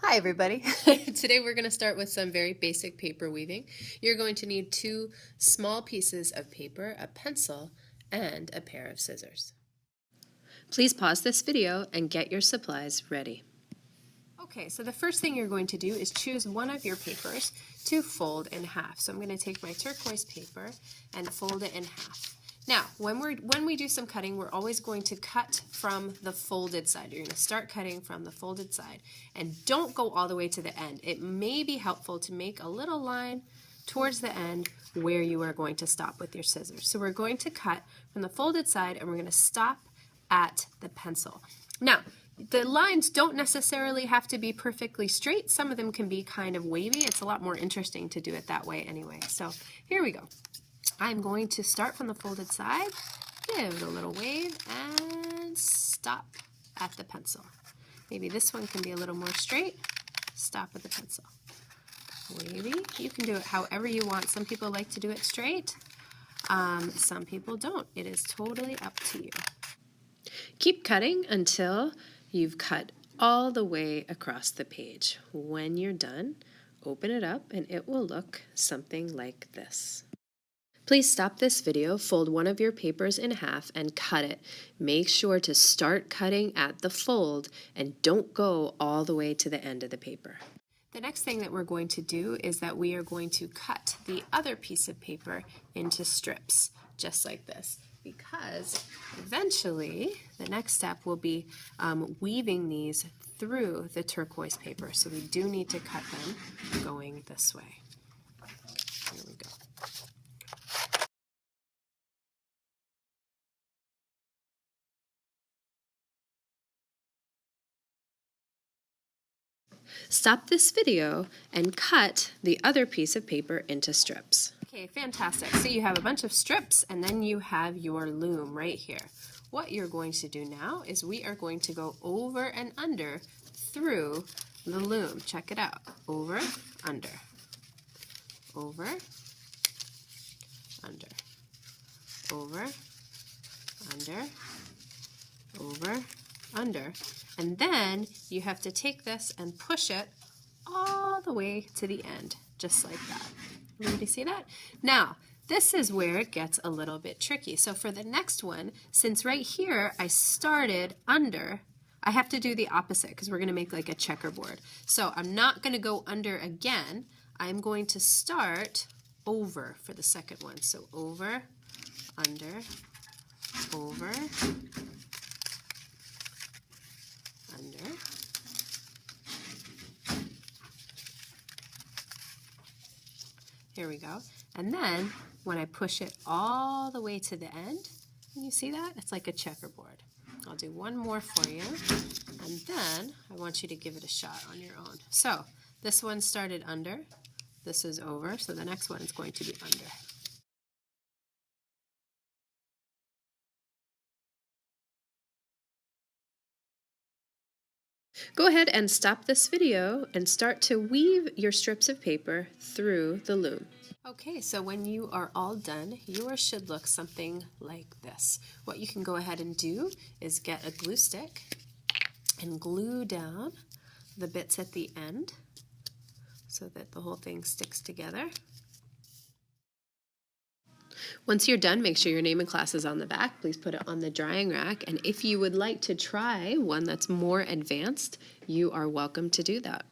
Hi everybody. Today we're going to start with some very basic paper weaving. You're going to need 2 small pieces of paper, a pencil, and a pair of scissors. Please pause this video and get your supplies ready. Okay, so the first thing you're going to do is choose one of your papers to fold in half. So I'm going to take my turquoise paper and fold it in half. Now, when we do some cutting, we're always going to cut from the folded side. You're going to start cutting from the folded side, and don't go all the way to the end. It may be helpful to make a little line towards the end where you are going to stop with your scissors. So we're going to cut from the folded side, and we're going to stop at the pencil. Now, the lines don't necessarily have to be perfectly straight. Some of them can be kind of wavy. It's a lot more interesting to do it that way anyway. So here we go. I'm going to start from the folded side, give it a little wave, and stop at the pencil. Maybe this one can be a little more straight. Stop at the pencil. Wavy. You can do it however you want. Some people like to do it straight. Some people don't. It is totally up to you. Keep cutting until you've cut all the way across the page. When you're done, open it up and it will look something like this. Please stop this video, fold one of your papers in half, and cut it. Make sure to start cutting at the fold and don't go all the way to the end of the paper. The next thing that we're going to do is that we are going to cut the other piece of paper into strips, just like this, because eventually the next step will be weaving these through the turquoise paper. So we do need to cut them going this way. Here we go. Stop this video and cut the other piece of paper into strips. Okay, fantastic. So you have a bunch of strips and then you have your loom right here. What you're going to do now is we are going to go over and under through the loom. Check it out. Over, under, over, under, over, under, over, under. And then you have to take this and push it all the way to the end, just like that. Everybody see that? Now, this is where it gets a little bit tricky. So for the next one, since right here I started under, I have to do the opposite because we're going to make like a checkerboard. So I'm not going to go under again. I'm going to start over for the second one. So over, under, over, under, here we go. And then when I push it all the way to the end, can you see that? It's like a checkerboard. I'll do one more for you, and then I want you to give it a shot on your own. So this one started under, this is over, so the next one is going to be under. Go ahead and stop this video and start to weave your strips of paper through the loom. Okay, so when you are all done, yours should look something like this. What you can go ahead and do is get a glue stick and glue down the bits at the end so that the whole thing sticks together. Once you're done, make sure your name and class is on the back. Please put it on the drying rack. And if you would like to try one that's more advanced, you are welcome to do that.